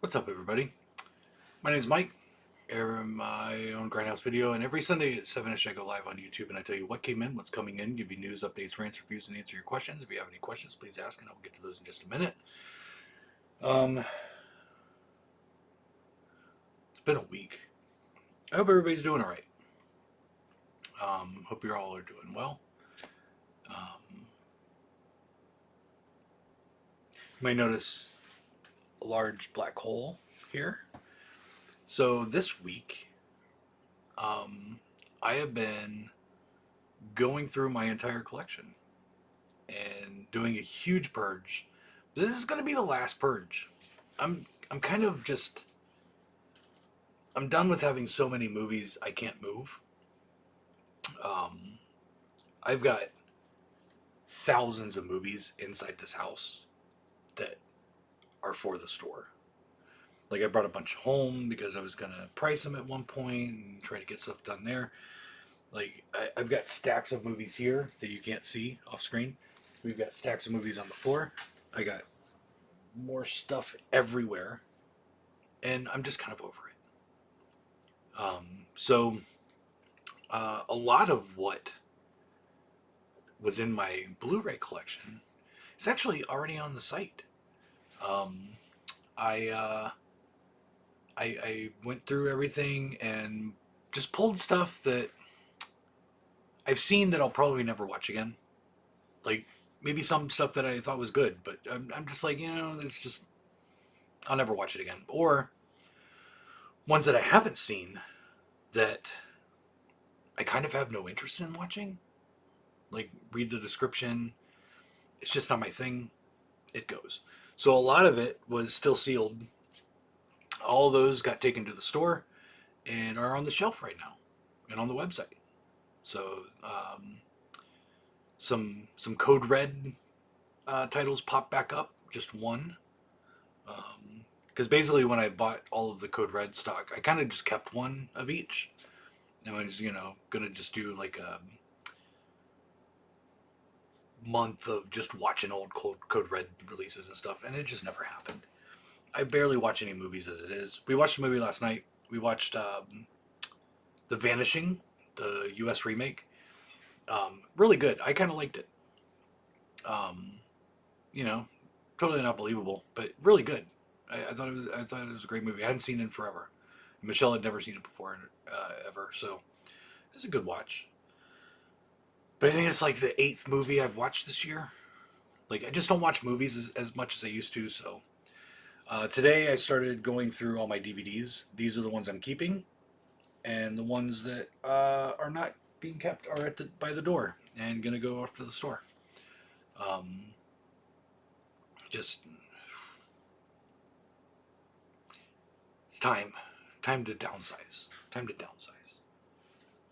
What's up, everybody? My name is Mike. I own Grindhouse Video, and every Sunday at 7ish I go live on YouTube and I tell you what came in, what's coming in, give you news, updates, rants, reviews, and answer your questions. If you have any questions, please ask, and I'll get to those in just a minute. It's been a week. I hope everybody's doing all right. Hope you all are doing well. You may notice a large black hole here. So this week, I have been going through my entire collection and doing a huge purge. This is going to be the last purge. I'm kind of just I'm done with having so many movies I can't move. Um, I've got thousands of movies inside this house that are for the store. Like I brought a bunch home because I was gonna price them at one point and try to get stuff done there. Like I've got stacks of movies here that you can't see off screen. We've got stacks of movies on the floor. I got more stuff everywhere, and I'm just kind of over it. A lot of what was in my Blu-ray collection is actually already on the site. Um, I, uh, I went through everything and just pulled stuff that I've seen that I'll probably never watch again. Like maybe some stuff that I thought was good, but I'm just like, it's just I'll never watch it again. Or ones that I haven't seen that I kind of have no interest in watching. Like read the description. It's just not my thing. It goes. So a lot of it was still sealed. All those got taken to the store and are on the shelf right now and on the website. So some Code Red titles popped back up. Just one. Because basically when I bought all of the Code Red stock, I kind of just kept one of each. And I was, gonna just do like a month of just watching old Code Red releases and stuff, and it just never happened. I barely watch any movies as it is. We watched a movie last night. We watched The Vanishing, the U.S. remake. Really good. I kind of liked it. Um, you know, totally not believable, but really good. I thought it was a great movie. I hadn't seen it in forever. Michelle had never seen it before, ever, so it's a good watch. But I think it's like the eighth movie I've watched this year. Like I just don't watch movies as much as I used to. So today I started going through all my DVDs. These are the ones I'm keeping, and the ones that are not being kept are at by the door and gonna go off to the store. Um, just it's time to downsize. Time to downsize.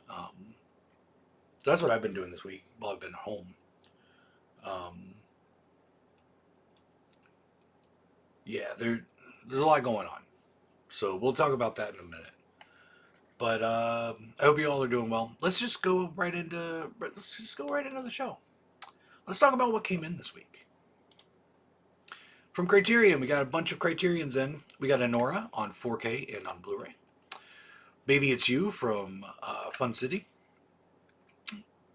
Um, so that's what I've been doing this week while I've been home. Um, yeah, there's a lot going on. So we'll talk about that in a minute. But I hope you all are doing well. Let's just go right into the show. Let's talk about what came in this week. From Criterion, we got a bunch of Criterions in. We got Anora on 4K and on Blu-ray. Baby It's You from Fun City.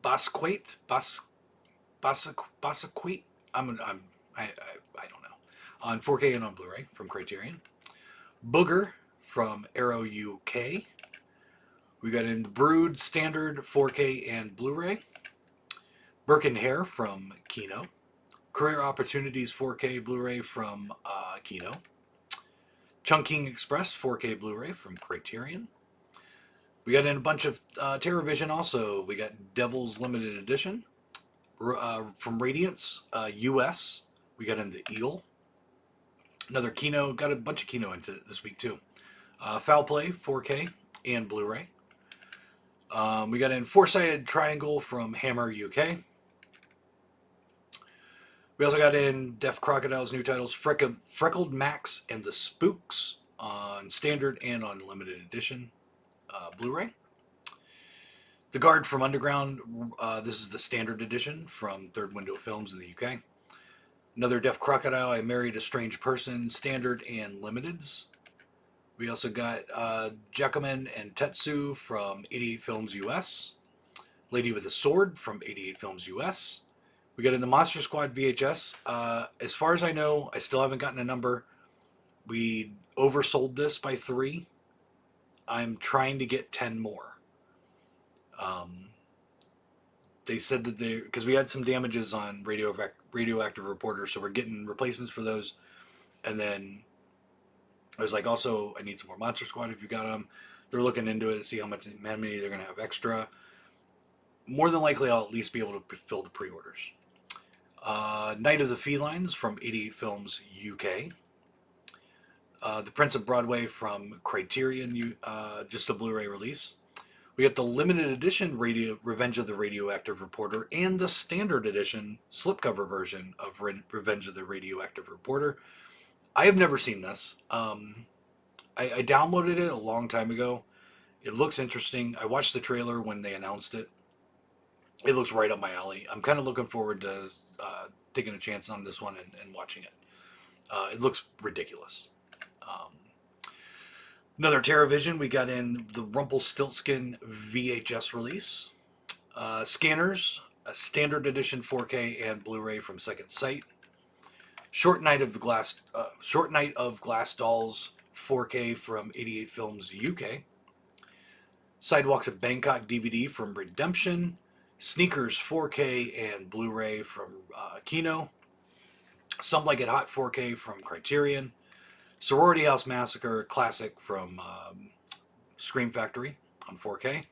Basquate, Basquate. I don't know. On 4K and on Blu-ray from Criterion. Booger from Arrow UK. We got in the Brood Standard 4K and Blu-ray. Birkin Hair from Kino. Career Opportunities 4K Blu-ray from Kino. Chungking Express 4K Blu-ray from Criterion. We got in a bunch of TerraVision also. We got Devil's Limited Edition from Radiance US. We got in the Eel. Another Kino. Got a bunch of Kino into this week too. Foul Play 4K and Blu-ray. We got in Four-Sided Triangle from Hammer UK. We also got in Deaf Crocodile's new titles, Freckled Max and the Spooks on Standard and on Limited Edition Blu-ray. The Guard from Underground, this is the Standard Edition from Third Window Films in the UK. Another Deaf Crocodile, I Married a Strange Person, Standard and Limiteds. We also got Jacquemin and Tetsu from 88 Films US. Lady with a Sword from 88 Films US. We got in the Monster Squad VHS. As far as I know, I still haven't gotten a number. We oversold this by 3. I'm trying to get 10 more. They said that because we had some damages on radioactive reporter, so we're getting replacements for those. And then I was like, also, I need some more Monster Squad if you got them. They're looking into it to see how many they're going to have extra. More than likely, I'll at least be able to fill the pre-orders. Night of the Felines from 88 Films UK. The Prince of Broadway from Criterion, just a Blu-ray release. We got the limited edition Revenge of the Radioactive Reporter and the standard edition slipcover version of Revenge of the Radioactive Reporter. I have never seen this. I downloaded it a long time ago. It looks interesting. I watched the trailer when they announced it. It looks right up my alley. I'm kind of looking forward to taking a chance on this one and watching it. It looks ridiculous. Another TerraVision, we got in the Rumpelstiltskin VHS release. Scanners, a standard edition 4K and Blu-ray from Second Sight. Short Night of Glass Dolls 4K from 88 Films UK. Sidewalks of Bangkok DVD from Redemption. Sneakers 4K and Blu-ray from Kino. Some Like It Hot 4K from Criterion. Sorority House Massacre Classic from Scream Factory on 4K.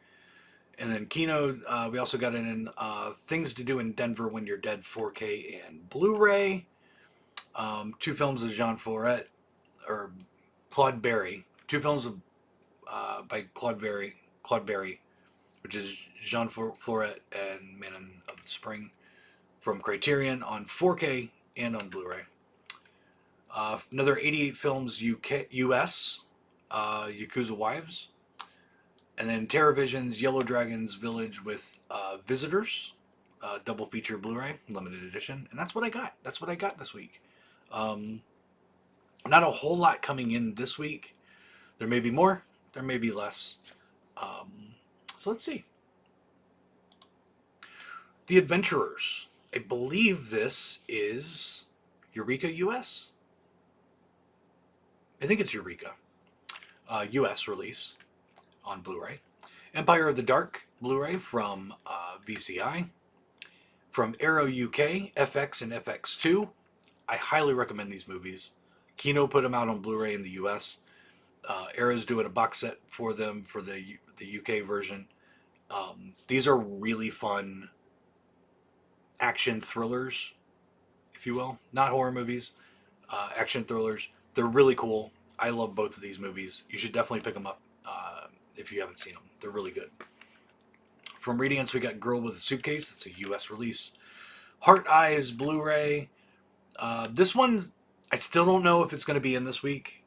And then Kino, we also got it in Things to Do in Denver When You're Dead 4K and Blu-ray. 2 films of Claude Berry. 2 films of, by Claude Berry, which is Jean Florette and Man of the Spring from Criterion on 4K and on Blu-ray. Another 88 Films US, Yakuza Wives. And then TerraVision's Yellow Dragons Village with Visitors, double feature Blu-ray, limited edition. And that's what I got. That's what I got this week. Not a whole lot coming in this week. There may be more. There may be less. So let's see. The Adventurers. I believe this is Eureka US. I think it's Eureka. US release on Blu-ray. Empire of the Dark Blu-ray from VCI. From Arrow UK, FX and FX2. I highly recommend these movies. Kino put them out on Blu-ray in the US. Arrow's doing a box set for them for the UK version. These are really fun action thrillers, if you will. Not horror movies, action thrillers. They're really cool. I love both of these movies. You should definitely pick them up if you haven't seen them. They're really good. From Radiance, we got Girl with a Suitcase. That's a US release. Heart Eyes Blu-ray. This one, I still don't know if it's going to be in this week.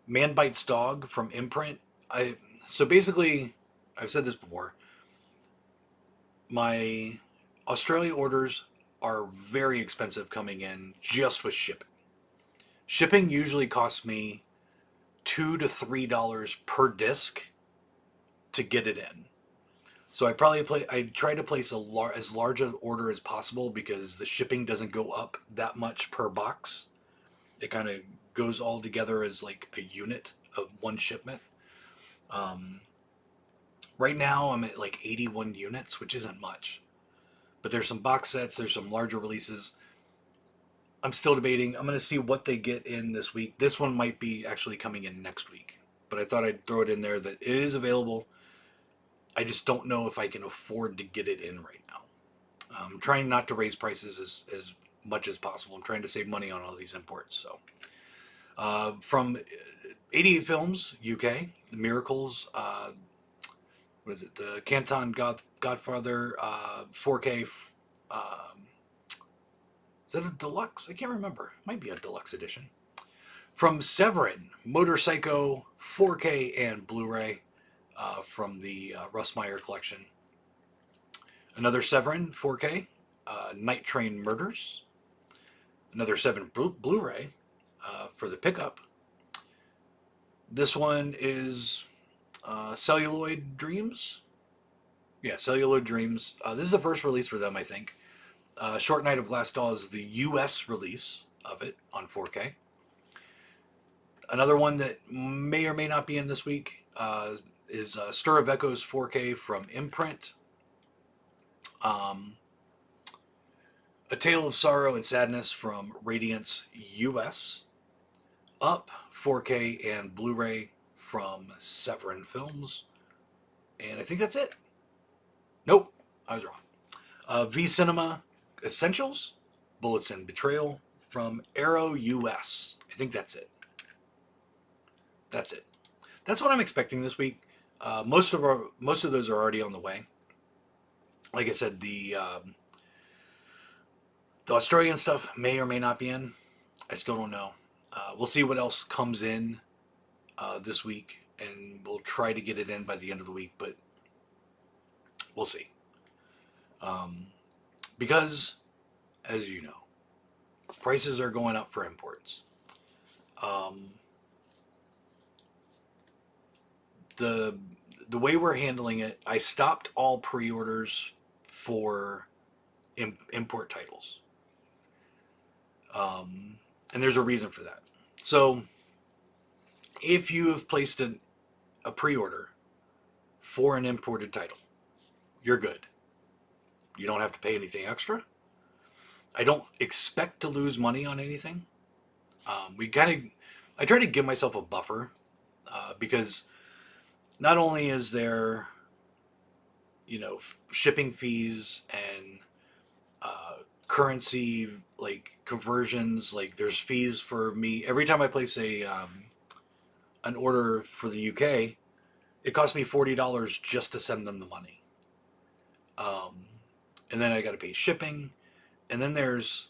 Man Bites Dog from Imprint. So basically, I've said this before. My Australia orders are very expensive coming in just with shipping. Shipping usually costs me $2 to $3 per disc to get it in. So I try to place as large an order as possible because the shipping doesn't go up that much per box. It kind of goes all together as like a unit of one shipment. Right now I'm at like 81 units, which isn't much. But there's some box sets, there's some larger releases. I'm still debating. I'm going to see what they get in this week. This one might be actually coming in next week. But I thought I'd throw it in there that it is available. I just don't know if I can afford to get it in right now. I'm trying not to raise prices as much as possible. I'm trying to save money on all these imports. So, from 88 Films, UK, The Miracles, what is it? The Canton Godfather 4K. Is that a deluxe? I can't remember. It might be a deluxe edition. From Severin, Motorpsycho 4K and Blu-ray from the Russ Meyer collection. Another Severin 4K. Night Train Murders, another 7 Blu-ray for the pickup. This one is Celluloid Dreams. Yeah, Celluloid Dreams. This is the first release for them, I think. Short Night of Glass Doll is the US release of it on 4K. Another one that may or may not be in this week is Stir of Echoes 4K from Imprint. A Tale of Sorrow and Sadness from Radiance US. Up 4K and Blu-ray from Severin Films. And I think that's it. Nope, I was wrong. V Cinema Essentials, Bullets and Betrayal from Arrow US. I think that's it. That's it. That's what I'm expecting this week. Most of those are already on the way. Like I said, the Australian stuff may or may not be in. I still don't know. We'll see what else comes in this week, and we'll try to get it in by the end of the week, but we'll see. Because, as you know, prices are going up for imports. The way we're handling it, I stopped all pre-orders for import titles. And there's a reason for that. So, if you have placed a pre-order for an imported title, you're good. You don't have to pay anything extra. I don't expect to lose money on anything. I try to give myself a buffer because not only is there, shipping fees and currency conversions, there's fees for me every time I place an order for the UK. It costs me $40 just to send them the money, and then I got to pay shipping, and then there's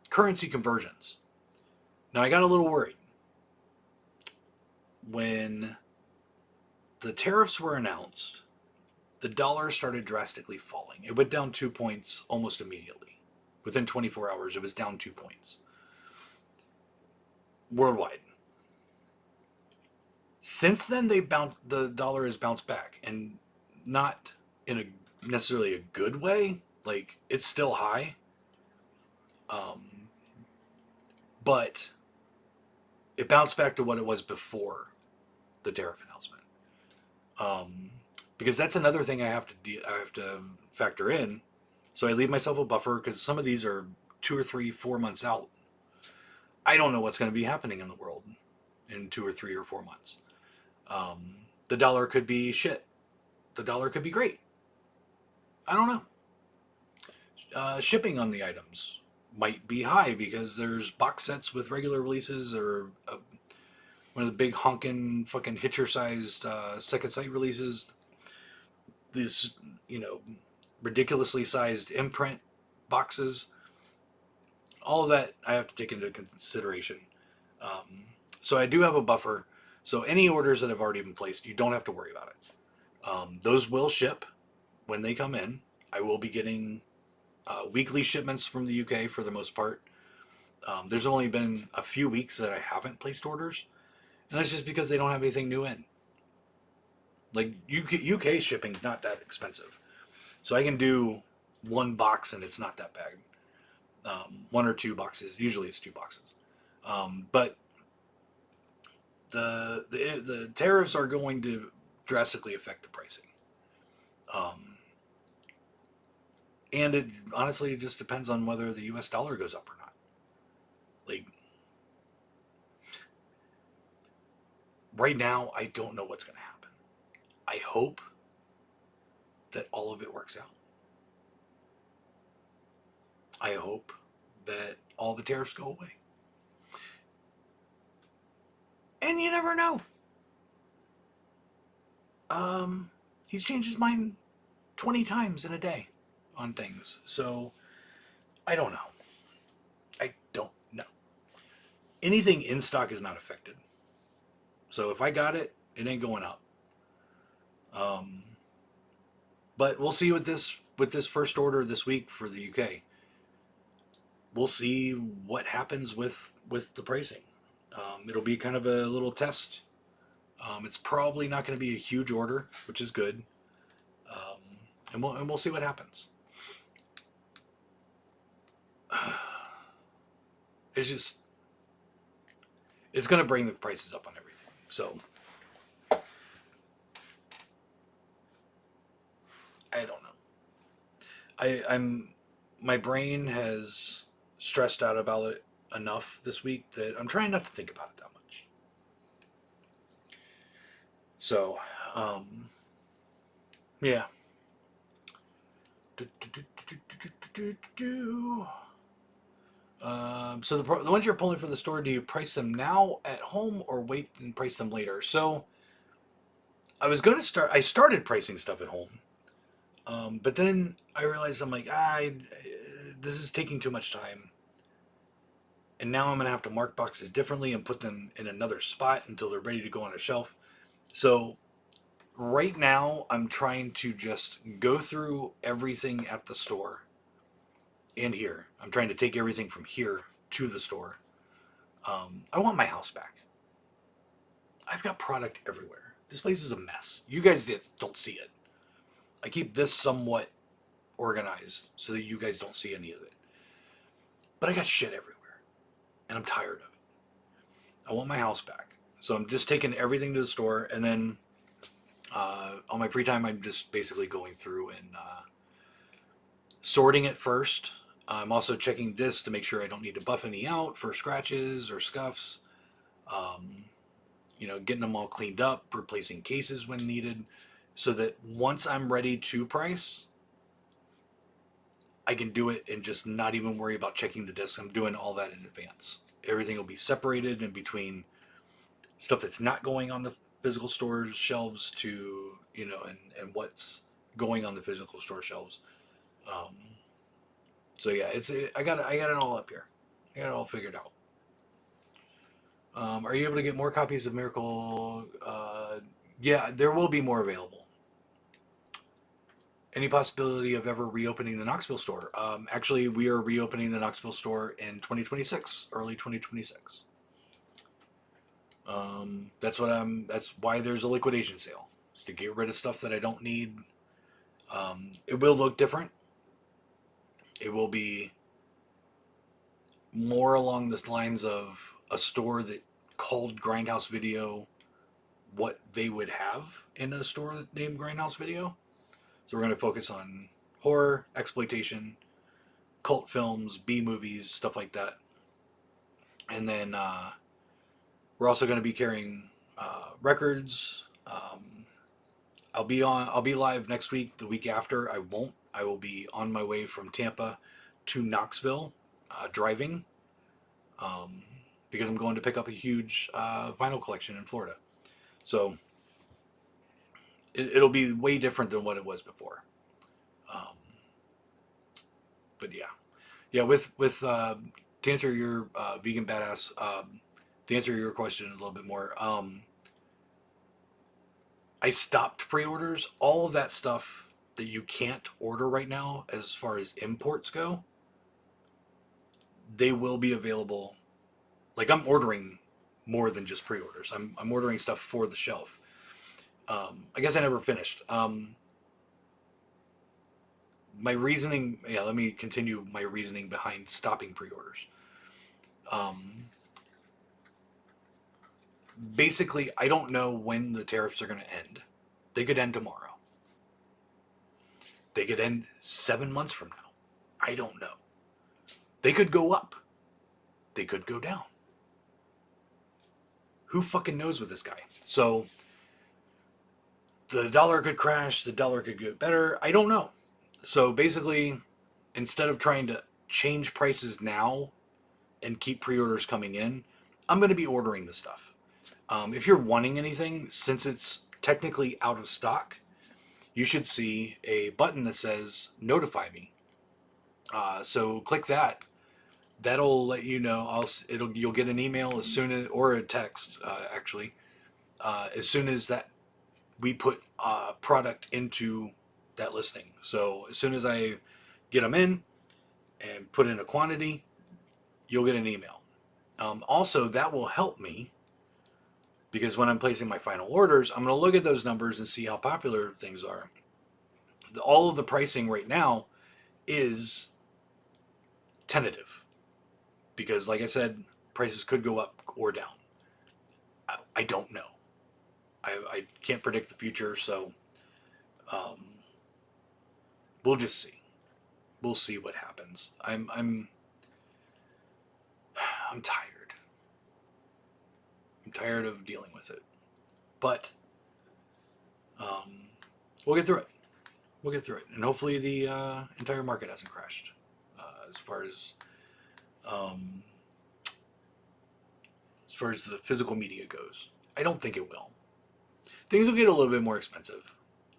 currency conversions. Now I got a little worried when the tariffs were announced. The dollar started drastically falling. It went down 2 points almost immediately. Within 24 hours, it was down 2 points. Worldwide. Since then, the dollar has bounced back, and not in a necessarily a good way. It's still high. But it bounced back to what it was before the tariff announcement. Because that's another thing I have to factor in. So I leave myself a buffer because some of these are 2 or 3, 4 months out. I don't know what's going to be happening in the world in 2 or 3 or 4 months. The dollar could be shit. The dollar could be great. I don't know. Shipping on the items might be high because there's box sets with regular releases or one of the big honkin' fucking Hitcher-sized second sight releases. These, ridiculously sized imprint boxes. All of that I have to take into consideration. So I do have a buffer. So any orders that have already been placed, you don't have to worry about it. Those will ship when they come in. I will be getting weekly shipments from the UK for the most part. There's only been a few weeks that I haven't placed orders. And that's just because they don't have anything new in. UK shipping's not that expensive. So I can do one box and it's not that bad. 1 or 2 boxes. Usually it's 2 boxes. But the tariffs are going to drastically affect the pricing. And it honestly just depends on whether the US dollar goes up or not. Right now, I don't know what's going to happen. I hope that all of it works out. I hope that all the tariffs go away. And you never know. He's changed his mind 20 times in a day on things. So, I don't know. I don't know. Anything in stock is not affected. So if I got it, it ain't going up. But we'll see what this with this first order this week for the UK. We'll see what happens with the pricing. It'll be kind of a little test. It's probably not going to be a huge order, which is good. And we'll see what happens. It's going to bring the prices up on everything. So I don't know. My brain has stressed out about it enough this week that I'm trying not to think about it that much. So, yeah. So the ones you're pulling from the store, do you price them now at home or wait and price them later? So I started pricing stuff at home. But then I realized I'm like, this is taking too much time. And now I'm going to have to mark boxes differently and put them in another spot until they're ready to go on a shelf. So right now I'm trying to just go through everything at the store and here. I'm trying to take everything from here to the store. I want my house back. I've got product everywhere. This place is a mess. You guys don't see it. I keep this somewhat organized so that you guys don't see any of it. But I got shit everywhere. And I'm tired of it. I want my house back. So I'm just taking everything to the store. And then on my free time, I'm just basically going through and sorting it first. I'm also checking discs to make sure I don't need to buff any out for scratches or scuffs. Getting them all cleaned up, replacing cases when needed. So that once I'm ready to price, I can do it and just not even worry about checking the discs. I'm doing all that in advance. Everything will be separated in between stuff that's not going on the physical store shelves to, and what's going on the physical store shelves. So yeah, I got it all up here. I got it all figured out. Are you able to get more copies of Miracle? Yeah, there will be more available. Any possibility of ever reopening the Knoxville store? Actually, we are reopening the Knoxville store in 2026, early 2026. That's why there's a liquidation sale. It's to get rid of stuff that I don't need. It will look different. It will be more along the lines of a store that called Grindhouse Video what they would have in a store named Grindhouse Video. So we're going to focus on horror, exploitation, cult films, B movies, stuff like that. And then we're also going to be carrying records. I'll be live next week. The week after, I won't. I will be on my way from Tampa to Knoxville, driving, because I'm going to pick up a huge vinyl collection in Florida. So it'll be way different than what it was before. But yeah. With to answer your vegan badass, to answer your question a little bit more, I stopped pre-orders. All of that stuff that you can't order right now, as far as imports go, they will be available. Like, I'm ordering more than just pre-orders. I'm ordering stuff for the shelf. I guess I never finished. My reasoning, let me continue my reasoning behind stopping pre-orders. Basically, I don't know when the tariffs are going to end. They could end tomorrow. They could end 7 months from now. I don't know. They could go up. They could go down. Who fucking knows with this guy? So the dollar could crash. The dollar could get better. I don't know. So basically, instead of trying to change prices now and keep pre-orders coming in, I'm going to be ordering the stuff. If you're wanting anything, since it's technically out of stock, you should see a button that says notify me. So click that. That'll let you know. You'll get an email as soon as, or a text, actually, as soon as that we put product into that listing. So as soon as I get them in and put in a quantity, you'll get an email. Also, that will help me because when I'm placing my final orders, I'm going to look at those numbers and see how popular things are. All of the pricing right now is tentative because, like I said, prices could go up or down. I don't know. I can't predict the future, so we'll just see. We'll see what happens. I'm tired. I'm tired of dealing with it, but we'll get through it. We'll get through it, and hopefully the entire market hasn't crashed um, as far as the physical media goes. I don't think it will. Things will get a little bit more expensive.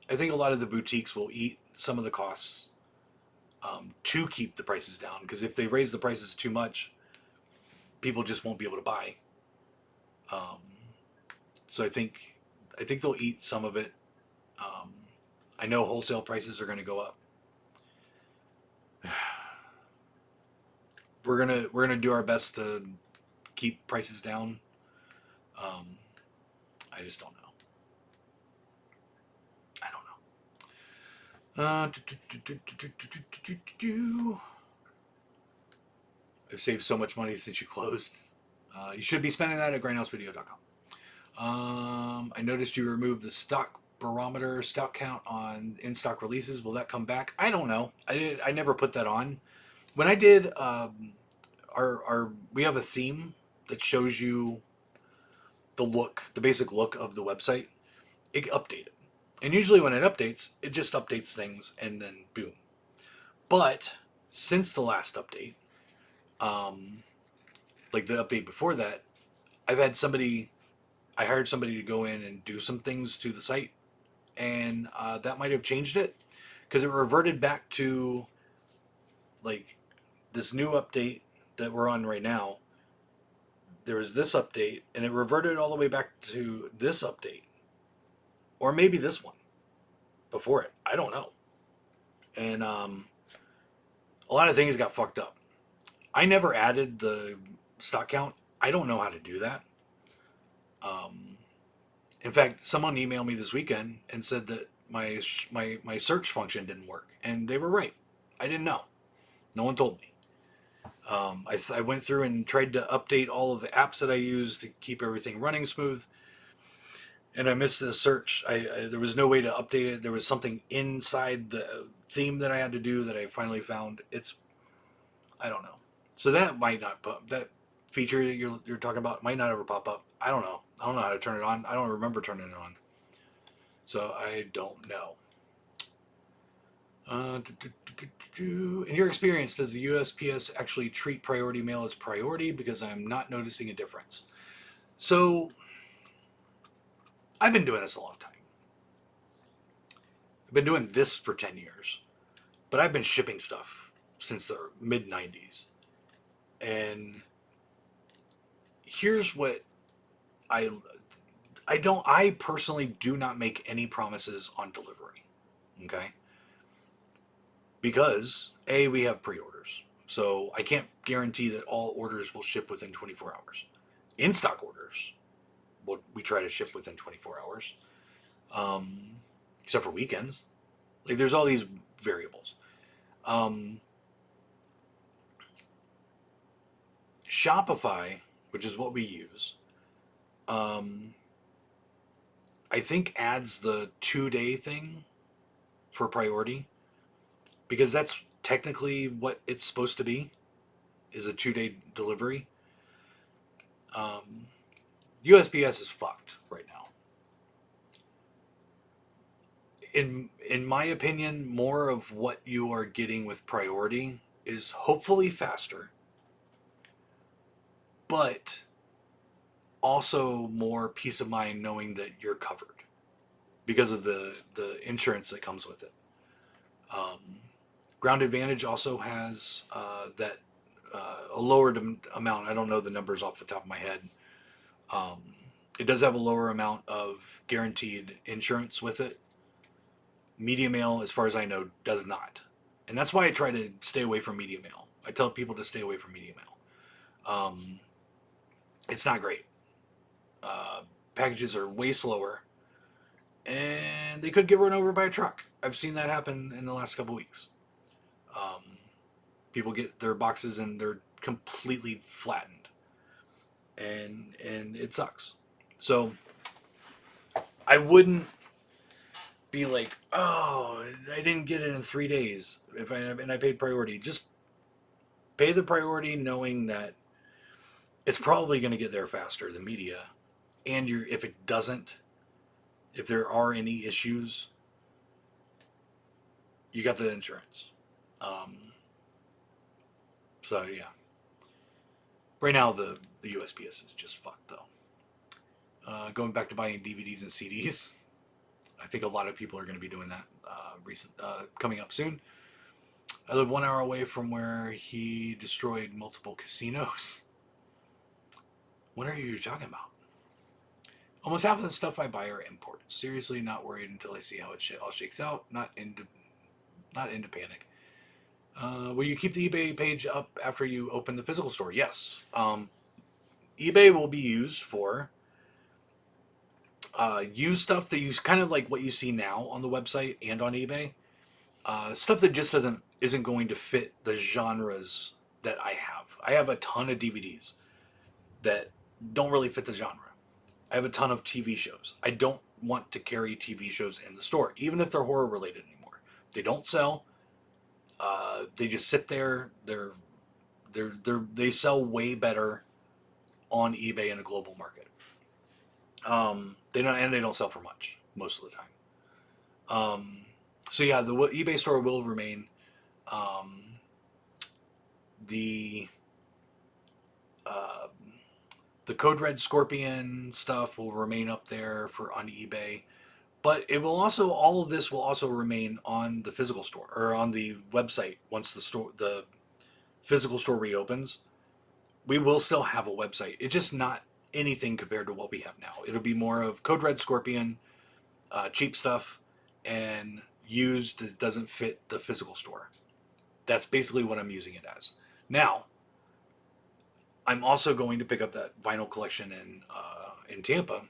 I think a lot of the boutiques will eat some of the costs to keep the prices down, because if they raise the prices too much, people just won't be able to buy. Um, so I think they'll eat some of it. I know wholesale prices are going to go up. We're gonna do our best to keep prices down. I just don't know. I don't know. I've saved so much money since you closed. You should be spending that at grindhousevideo.com. I noticed you removed the stock barometer, stock count on in-stock releases. Will that come back? I don't know. I never put that on. When I did, we have a theme that shows you the basic look of the website. It updated, and usually when it updates, it just updates things and then boom. But since the last update, like the update before that, I hired somebody to go in and do some things to the site, and that might have changed it because it reverted back to like this new update that we're on right now. There was this update, and it reverted all the way back to this update, or maybe this one before it. I don't know. And a lot of things got fucked up. I never added the stock count. I don't know how to do that. In fact, someone emailed me this weekend and said that my search function didn't work, and they were right. I didn't know. No one told me. I went through and tried to update all of the apps that I use to keep everything running smooth, and I missed the search. There was no way to update it. There was something inside the theme that I had to do that I finally found. I don't know. So that might not that feature you're talking about might not ever pop up. I don't know. I don't know how to turn it on. I don't remember turning it on. So I don't know. In your experience, does the USPS actually treat priority mail as priority? Because I'm not noticing a difference. So I've been doing this a long time. I've been doing this for 10 years. But I've been shipping stuff since the mid-90s. And here's what I personally do not make any promises on delivery. Okay? Because we have pre-orders. So I can't guarantee that all orders will ship within 24 hours. In-stock orders, we try to ship within 24 hours. Except for weekends. Like there's all these variables. Shopify, which is what we use, I think adds the 2-day thing for priority, because that's technically what it's supposed to be, is a 2-day delivery. USPS is fucked right now. In my opinion, more of what you are getting with priority is hopefully faster, but also more peace of mind knowing that you're covered because of the insurance that comes with it. Ground Advantage also has a lower amount. I don't know the numbers off the top of my head. It does have a lower amount of guaranteed insurance with it, Media mail, as far as I know, does not. And that's why I try to stay away from media mail. I tell people to stay away from media mail. It's not great. Packages are way slower, and they could get run over by a truck. I've seen that happen in the last couple weeks. Um, People get their boxes and they're completely flattened, and it sucks. So I wouldn't be like, oh, I didn't get it in 3 days and I paid priority. Just pay the priority, knowing that it's probably going to get there faster than media. And if it doesn't, if there are any issues, you got the insurance. Um, so yeah, right now the USPS is just fucked though. Going back to buying DVDs and CDs, I think a lot of people are going to be doing that coming up soon. I live 1 hour away from where he destroyed multiple casinos. What are you talking about? Almost half of the stuff I buy are imports. Seriously, not worried until I see how it all shakes out. Not into panic. Will you keep the eBay page up after you open the physical store? Yes. eBay will be used for used stuff that you kind of like what you see now on the website and on eBay. Stuff that just isn't going to fit the genres that I have. I have a ton of DVDs that don't really fit the genre. I have a ton of TV shows. I don't want to carry TV shows in the store, even if they're horror related anymore. They don't sell. They just sit there. They sell way better on eBay in a global market. They don't sell for much most of the time. So yeah, the eBay store will remain. The the Code Red Scorpion stuff will remain up there on eBay, but it will also all of this will also remain on the physical store or on the website once the physical store reopens. We will still have a website. It's just not anything compared to what we have now. It'll be more of Code Red Scorpion, cheap stuff, and used that doesn't fit the physical store. That's basically what I'm using it as. Now, I'm also going to pick up that vinyl collection in Tampa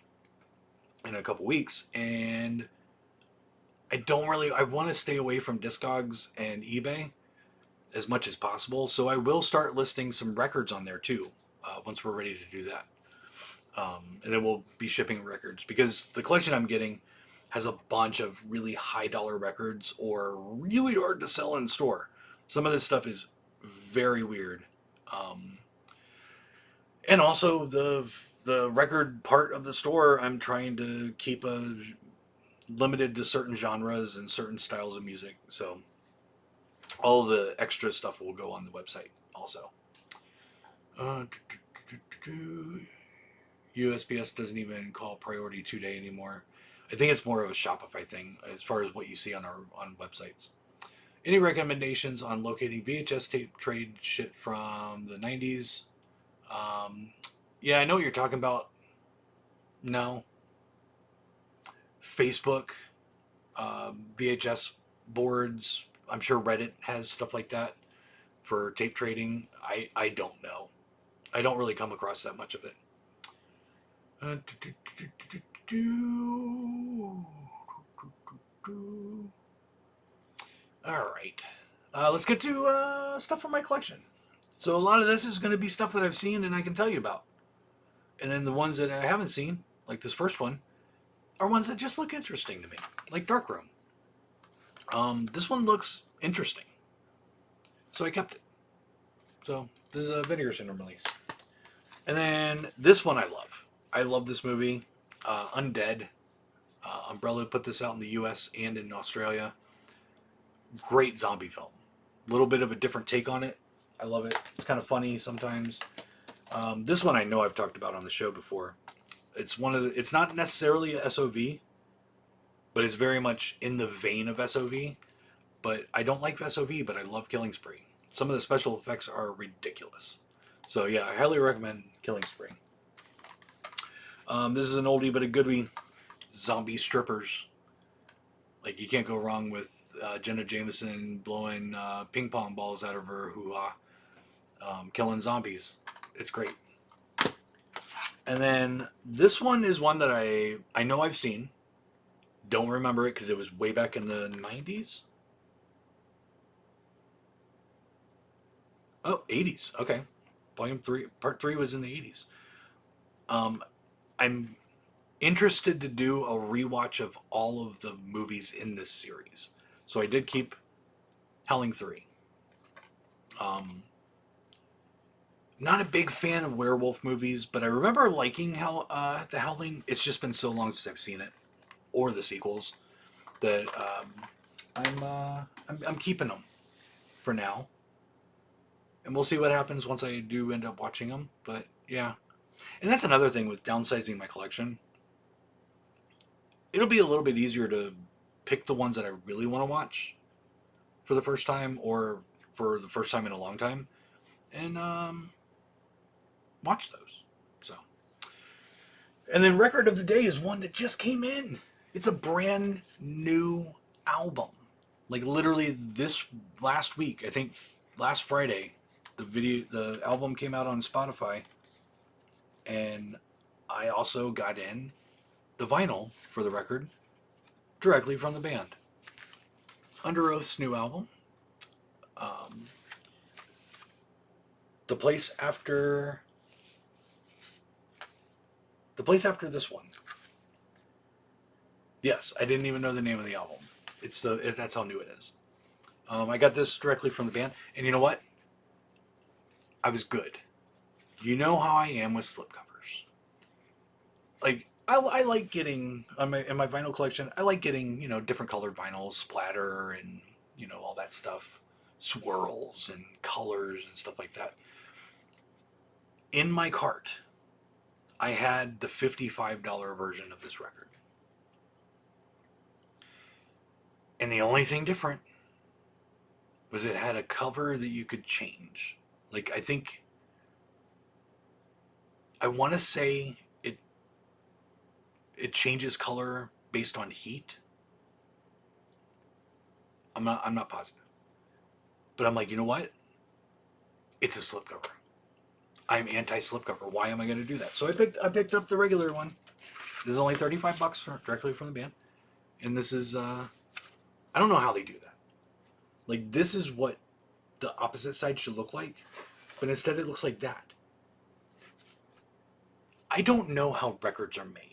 in a couple weeks, and I want to stay away from Discogs and eBay as much as possible. So I will start listing some records on there too once we're ready to do that. And then we'll be shipping records because the collection I'm getting has a bunch of really high dollar records or really hard to sell in store. Some of this stuff is very weird. And also the record part of the store, I'm trying to keep limited to certain genres and certain styles of music. So all the extra stuff will go on the website also. USPS doesn't even call priority 2-day anymore. I think it's more of a Shopify thing as far as what you see on websites. Any recommendations on locating VHS tape trade shit from the 90s? Yeah, I know what you're talking about. No. Facebook, VHS boards. I'm sure Reddit has stuff like that for tape trading. I don't know. I don't really come across that much of it. All right. Let's get to stuff from my collection. So a lot of this is going to be stuff that I've seen and I can tell you about. And then the ones that I haven't seen, like this first one, are ones that just look interesting to me, like Darkroom. This one looks interesting, so I kept it. So this is a Vinegar Syndrome release. And then this one I love. I love this movie, Undead. Umbrella put this out in the U.S. and in Australia. Great zombie film. A little bit of a different take on it. I love it. It's kind of funny sometimes. This one I know I've talked about on the show before. It's not necessarily a SOV, but it's very much in the vein of SOV. But I don't like SOV, but I love Killing Spree. Some of the special effects are ridiculous. So yeah, I highly recommend Killing Spree. This is an oldie but a goodie. Zombie strippers. Like, you can't go wrong with Jenna Jameson blowing ping pong balls out of her hoo-ha, killing zombies. It's great. And then this one is one that I know I've seen. Don't remember it because it was way back in the 90s. Oh, 80s. Okay. Volume 3, Part 3 was in the 80s. I'm interested to do a rewatch of all of the movies in this series. So I did keep Howling 3. Um, Not a big fan of werewolf movies, but I remember liking the Howling. It's just been so long since I've seen it, or the sequels, that I'm keeping them for now, and we'll see what happens once I do end up watching them. But yeah, and that's another thing with downsizing my collection. It'll be a little bit easier to pick the ones that I really want to watch for the first time, or for the first time in a long time, and watch those. So, and then record of the day is one that just came in. It's a brand new album. Like, literally this last week, I think last Friday, the album came out on Spotify, and I also got in the vinyl for the record directly from the band. Under Oath's new album, um, the place after this one. Yes, I didn't even know the name of the album. That's how new it is. I got this directly from the band, and you know what? I was good. You know how I am with slipcovers. Like, I like getting in my vinyl collection. I like getting different colored vinyls, splatter, and all that stuff, swirls and colors and stuff like that. In my cart, I had the $55 version of this record, and the only thing different was it had a cover that you could change. Like, I want to say it changes color based on heat. I'm not positive. But I'm like, you know what? It's a slipcover. I'm anti slipcover. Why am I going to do that? So I picked up the regular one. This is only $35 directly from the band. And this is I don't know how they do that. Like, this is what the opposite side should look like, but instead it looks like that. I don't know how records are made.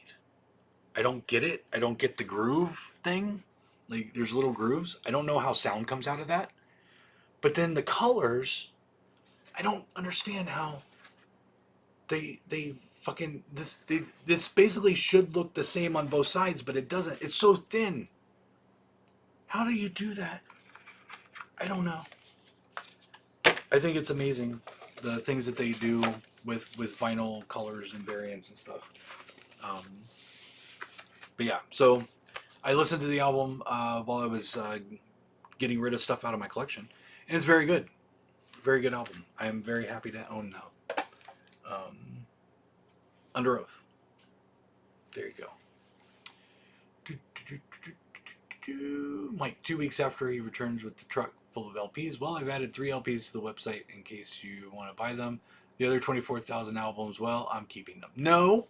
I don't get it. I don't get the groove thing. Like, there's little grooves. I don't know how sound comes out of that. But then the colors, I don't understand how they fucking this basically should look the same on both sides, but it doesn't. It's so thin. How do you do that? I don't know. I think it's amazing, the things that they do with vinyl colors and variants and stuff. But yeah, so I listened to the album while I was getting rid of stuff out of my collection, and it's very good. Very good album. I am very happy to own now. Under Oath. There you go. Mike, 2 weeks after he returns with the truck full of LPs. Well, I've added 3 LPs to the website in case you want to buy them. The other 24,000 albums, well, I'm keeping them. No.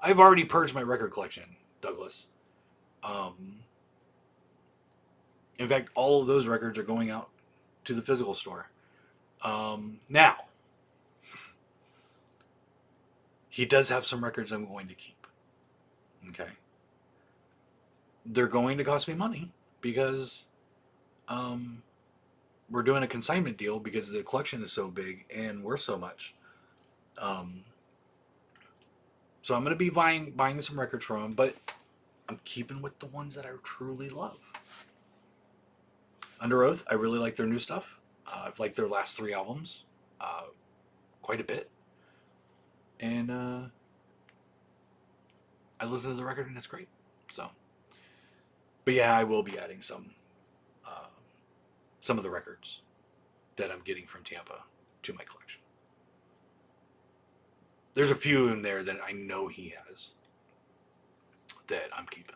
I've already purged my record collection, Douglas. In fact, all of those records are going out to the physical store. Now, he does have some records I'm going to keep. Okay. They're going to cost me money because we're doing a consignment deal because the collection is so big and worth so much. So I'm going to be buying some records from him, but I'm keeping with the ones that I truly love. Under Oath, I really like their new stuff. I've liked their last 3 albums quite a bit. And I listen to the record and it's great. So, but yeah, I will be adding some of the records that I'm getting from Tampa to my collection. There's a few in there that I know he has that I'm keeping.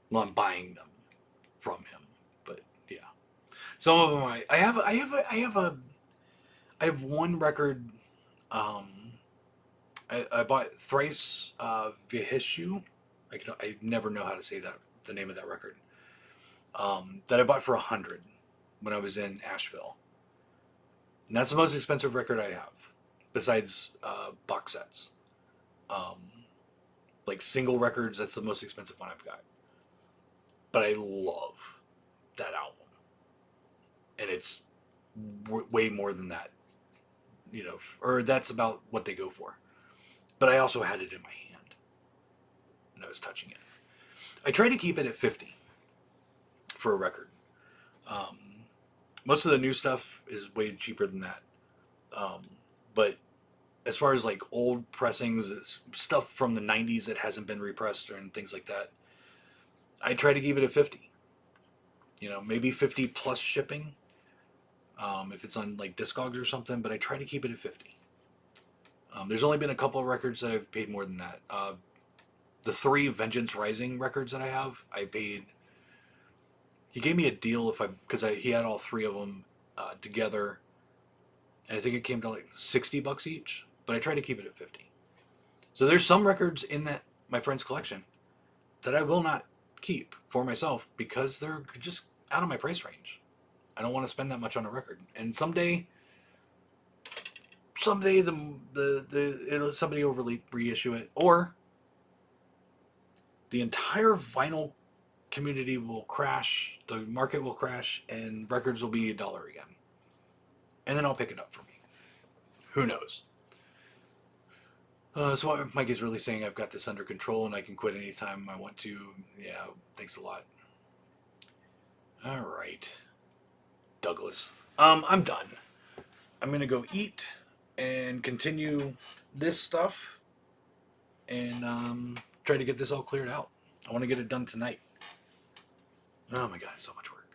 Well, I'm buying them from him, but yeah, some of them I have one record. Um, I bought Thrice Vihishu. I never know how to say that the name of that record. That I bought for 100 when I was in Asheville, and that's the most expensive record I have, besides box sets. Um, like single records, that's the most expensive one I've got. But I love that album, and it's way more than that, or that's about what they go for. But I also had it in my hand, and I was touching it. I try to keep it at 50 for a record. Um, Most of the new stuff is way cheaper than that. Um, but as far as like old pressings, stuff from the 90s that hasn't been repressed and things like that, I try to keep it at 50. Maybe 50 plus shipping, if it's on like Discogs or something, but I try to keep it at 50. There's only been a couple of records that I've paid more than that. The 3 Vengeance Rising records that I have, I paid. He gave me a deal because he had all 3 of them together, and I think it came to like $60 each. But I try to keep it at 50. So there's some records in my friend's collection that I will not keep for myself because they're just out of my price range. I don't want to spend that much on a record. And someday somebody will reissue it, or the entire vinyl community will crash, the market will crash, and records will be $1 again. And then I'll pick it up for me. Who knows? So Mike is really saying I've got this under control and I can quit anytime I want to. Yeah, thanks a lot. All right, Douglas. I'm done. I'm gonna go eat and continue this stuff and try to get this all cleared out. I want to get it done tonight. Oh my god, so much work.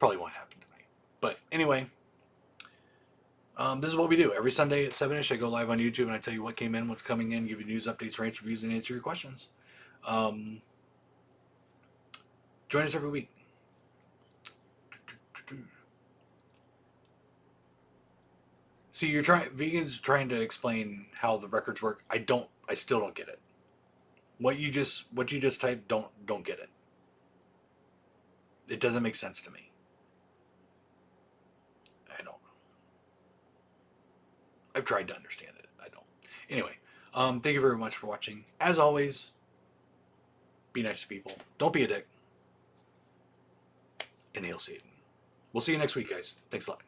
Probably won't happen tonight. But anyway, this is what we do. Every Sunday at 7-ish, I go live on YouTube and I tell you what came in, what's coming in, give you news updates, rants, reviews, and answer your questions. Join us every week. See, vegans trying to explain how the records work. I still don't get it. What you just typed, don't get it. It doesn't make sense to me. I don't. I've tried to understand it. I don't. Anyway, thank you very much for watching. As always, be nice to people. Don't be a dick. And hail Satan. We'll see you next week, guys. Thanks a lot.